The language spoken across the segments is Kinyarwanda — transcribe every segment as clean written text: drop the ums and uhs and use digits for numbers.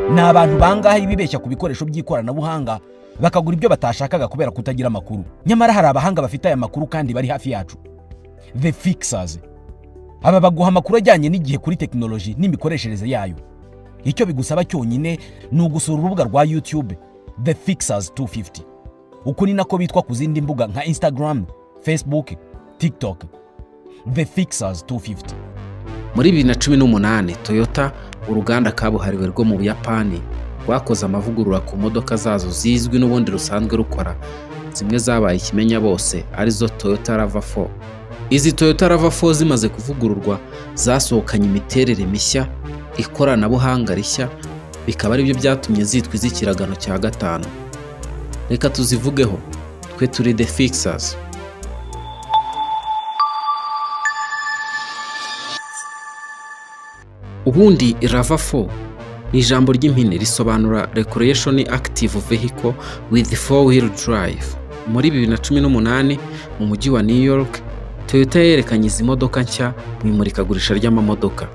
ni abantu bangahe ibibeshya ku bikoresho by'ikoranabuhanga bakagura ibyo batashakaga kubera kutagira amakuru. Nyamara hari abahanga bafite aya makuru kandi bari hafi yacu. The Fixers. Aba baguha amakuru ajyanye n'igihe kuri technology n'imikoreshereze yayo. Icyo bigusaba cyonyine ni ugusura urubuga rwa YouTube The Fixers 250. Uko ni nako bitwa ku zindi mbuga nka Instagram, Facebook, TikTok. The Fixers 250. Muri 2018 Toyota, uruganda kabuhariwe rwo mu Buyapani, rwakoze amavugurura ku modoka zazo zizwi n'ubundi rusanzwe rukora, zimwe zabaye ikimenya bose arizo Toyota RAV4. Izi Toyota RAV4 zimaze kuvugururwa zasohokanye imiterere mishya, ikoranabuhanga rishya, bikaba ari byo byatumye zitwa iz'ikiragano cya gatanu. Reka tuzivugeho, twe turi The Fixers. Ubundi RAV4 ni ijambo ry'impine risobanura Recreation Active Vehicle with 4-wheel drive. Muri 2018 mu mujyi wa New York, Toyota yerekanye izi modoka nshya mu imurikagurisha ry'amamodoka.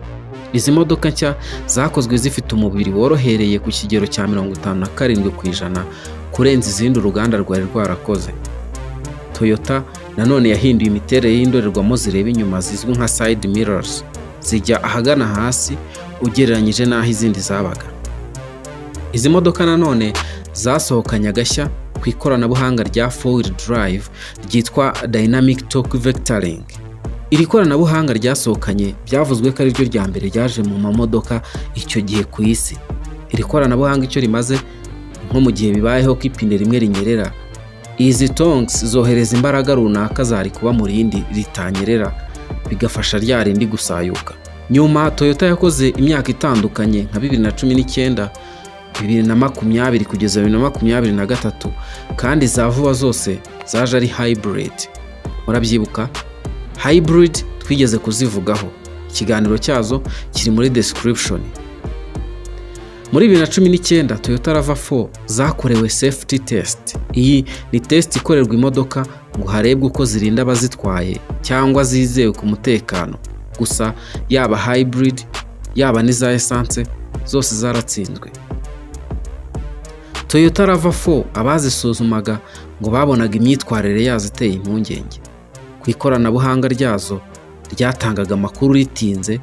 Izi modoka nshya zakozwe zifite umubiri worohereye ku kigero cya 57% kurenza izindi uruganda rwari rwarakoze. Toyota nanone yahinduye imiterere y'indorerwamo zireba inyuma zizwi nka side mirrors, zijya ahagana hasi ugereranyije n'aho izindi zabaga. Izi modoka nanone zasohokanye agashya ku ikoranabuhanga rya 4-wheel drive ryitwa Dynamic Torque Vectoring. Iri koranabuhanga ryasohokanye byavuzwe ko ari ryo rya mbere ryaje mu mamodoka icyo gihe ku isi. Iri koranabuhanga icyo rimaze, nko mu gihe bibayeho ko ipine rimwe rinyerera, izi tongs zohereza imbaraga runaka zari kuba mu rindi ritanyerera, bigafasha rya rindi gusayuka. Nyuma Toyota yakoze imyaka itandukanye nka 2019, 2020 kugeza 2023, kandi za vuba zose zaje ari hybrid. Murabyibuka? Hybrid twigeze kuzivugaho, ikiganiro cyazo kiri muri description. Muri 2019 Toyota RAV4 zakorewe safety test. Iyi ni test ikorerwa imodoka ngo harebwe uko zirinda abazitwaye cyangwa zizewe ku mutekano. Gusa yaba hybrid yaba n'iza essence zose zaratsinzwe. Toyota RAV4 abazisuzumaga ngo babonaga imyitwarire yazo iteye impungenge. Ku ikoranabuhanga ryazo ryatangaga amakuru ritinze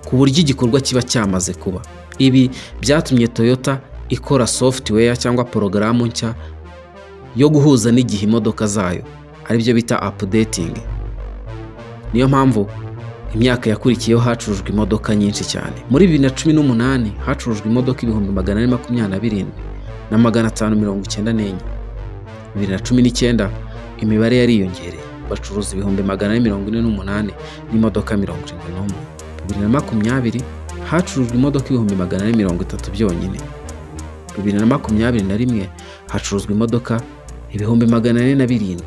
ku buryo igikorwa kiba cyamaze kuba. Ibi byatumye Toyota ikora software cyangwa porogaramu nshya yo guhuza n'igihe imodoka zayo, ari byo bita updating. Niyo mpamvu imyaka yakurikiyeho hacurujwe imodoka nyinshi cyane. Muri 2018 hacurujwe imodoka 427 na 594. 2019 imibare yariyongereye, bacuruza 448 n'imodoka 71. 2020 hacurujwe imodoka 430 byonyine. 2021 hacuruzwa imodoka 407.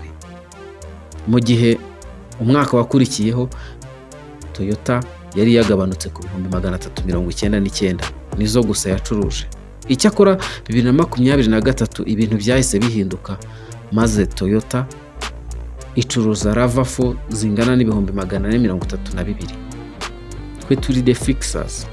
Mu gihe umwaka wakurikiyeho Toyota yari yagabanutse ku 399 nizo gusa yacuruje. Icyakora 2023 ibintu byahise bihinduka, maze Toyota icuruza RAV4 zingana n'432. Twe turi The Fixers.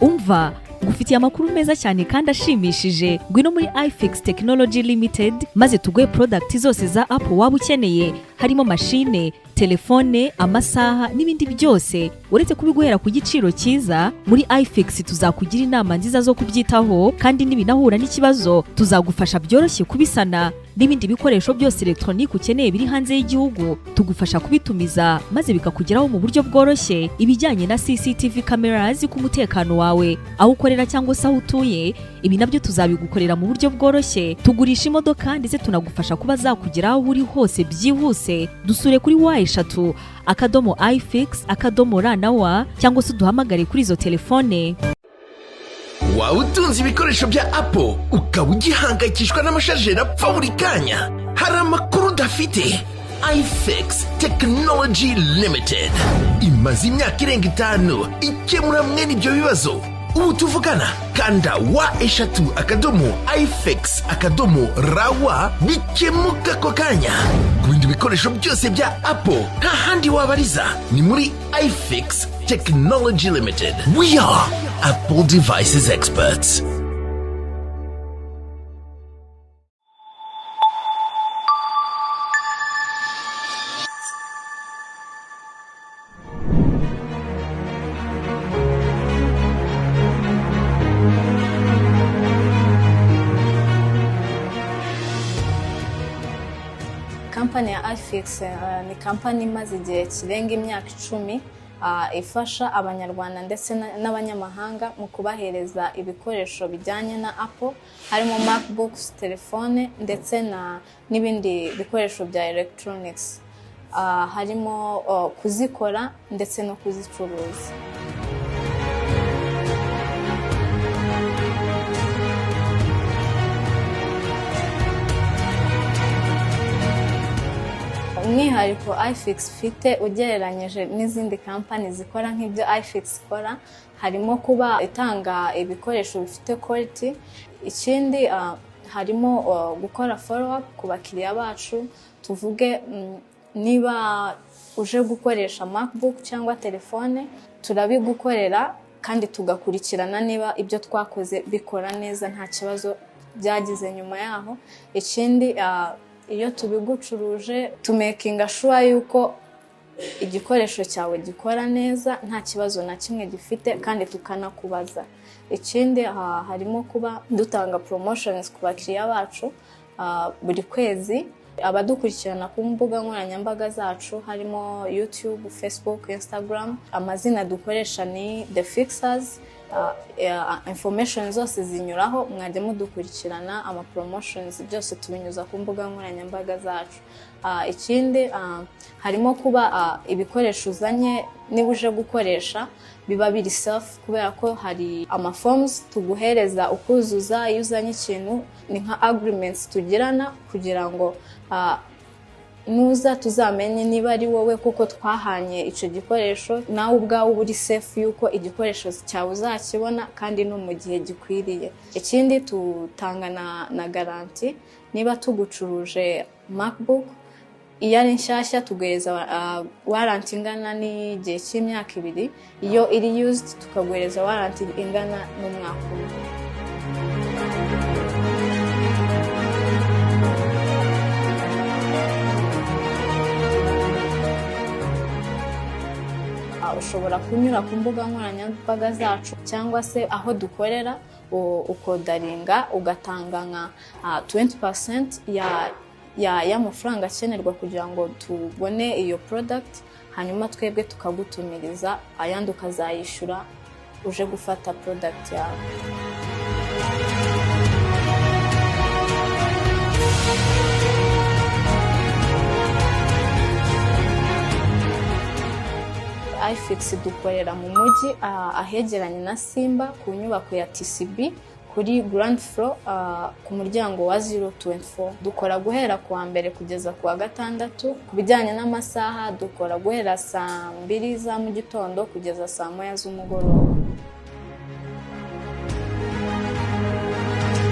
Umva gufitiye amakuru meza cyane kandi ashimishije. Ngwino muri iFix Technology Limited maze tuguhe product zose za Apple waba ukeneye, harimo machine, telefone, amasaha n'ibindi byose. Uretse kubiguhera ku giciro cyiza, muri iFix tuzakugira inama nziza zo kubyitaho, kandi nibinahura n'ikibazo tuzagufasha byoroshye kubisana. N'ibindi bikoresho byose electronic ukeneye biri hanze y'igihugu tugufasha kubitumiza maze bikakugeraho mu buryo bworoshye. Ibijyanye na CCTV cameras ku mutekano wawe, aho ukorera cyangwa se aho utuye, ibi nabyo tuzabigukorera mu buryo bworoshye. Tugurisha imodoka ndetse tunagufasha kuba zakugeraho uri hose byihuse. Dusure kuri Y3 /ifix/RA cyangwa se duhamagare kuri izo telefone. Waba utunze ibikoresho bya Apple ukaba ugihangayikishwa n'amashajeri apfa buri kanya? Hari amakuru udafite. iFix Technology Limited imaze imyaka irenga 5 ikemura mwene ibyo bibazo. Ubu tuvugana kanda wa/ifix/RA bikemuka ko kanya. Ku bindi bikoresho byose bya Apple nta handi wabariza, ni muri iFix Technology Limited. We are Apple devices experts. Kampani ya iFix ni kampani imaze igihe kirenga imyaka 10 ifasha abanyarwanda ndetse n'abanyamahanga mu kubahereza ibikoresho bijyanye na Apple harimo MacBooks, telefone ndetse n'ibindi bikoresho bya electronics, harimo kuzikora ndetse no kuzicuruza. Umwihariko iFix ifite ugereranyije n'izindi kampani zikora nk'ibyo iFix ikora harimo kuba itanga ibikoresho bifite quality. Ikindi harimo gukora follow up ku bakiriya bacu. Tuvuge niba uje gukoresha MacBook cyangwa telefone, turabigukorera kandi tugakurikirana niba ibyo twakoze bikora neza nta kibazo byagize nyuma yaho. Ikindi iyo tubigucuruje tumakinga sure yuko igikoresho cyawe gikora neza nta kibazo na kimwe gifite kandi tukanakubaza. Ikindi harimo kuba dutanga promotions ku bakiriya bacu buri kwezi. Abadukurikirana ku mbuga nkoranyambaga zacu harimo YouTube, Facebook, Instagram. Amazina dukoresha ni The Fixers. Information zose zinyuraho, mwajya mudukurikirana. Ama promotions byose tubinyuza ku mbuga nkoranyambaga zacu. Ikindi harimo kuba ibikoresho uzanye niba uje gukoresha biba biri safe, kubera ko hari ama forms tuguhereza ukuzuza iyo uzanye ikintu, ni nka agreements tugirana kugira ngo nuza tuzamenye niba ari wowe kuko twahanye ico gikoresho, nawe ubwawe uri safe yuko igikoresho cyawe uzakibona kandi no mu gihe gikwiriye. Ikindi tutanga na garanti. Niba tugucuruje MacBook iyo ari nshyashya tuguhereza warranty ingana n'igihe cy'imyaka 2. Iyo iri used tukaguhereza warranty ingana n'umwaka umwe. Ushobora kunyura ku mbuga nkoranyambaga zacu cyangwa se aho dukorera ukodaringa ugatanga nka 20% y'amafaranga akenerwa kugira ngo tubone iyo product, hanyuma twebwe tukagutumiriza ayandi ukazayishyura uje gufata product yawe. iFix dukorera mu mujyi ahegeranye na Simba ku nyubako ya TCB kuri ground floor ku muryango wa 024. Dukora guhera ku wa mbere kugeza ku wa gatandatu. Ku bijyanye n'amasaha dukora guhera saa 2 za mu gitondo kugeza saa 1 z'umugoroba.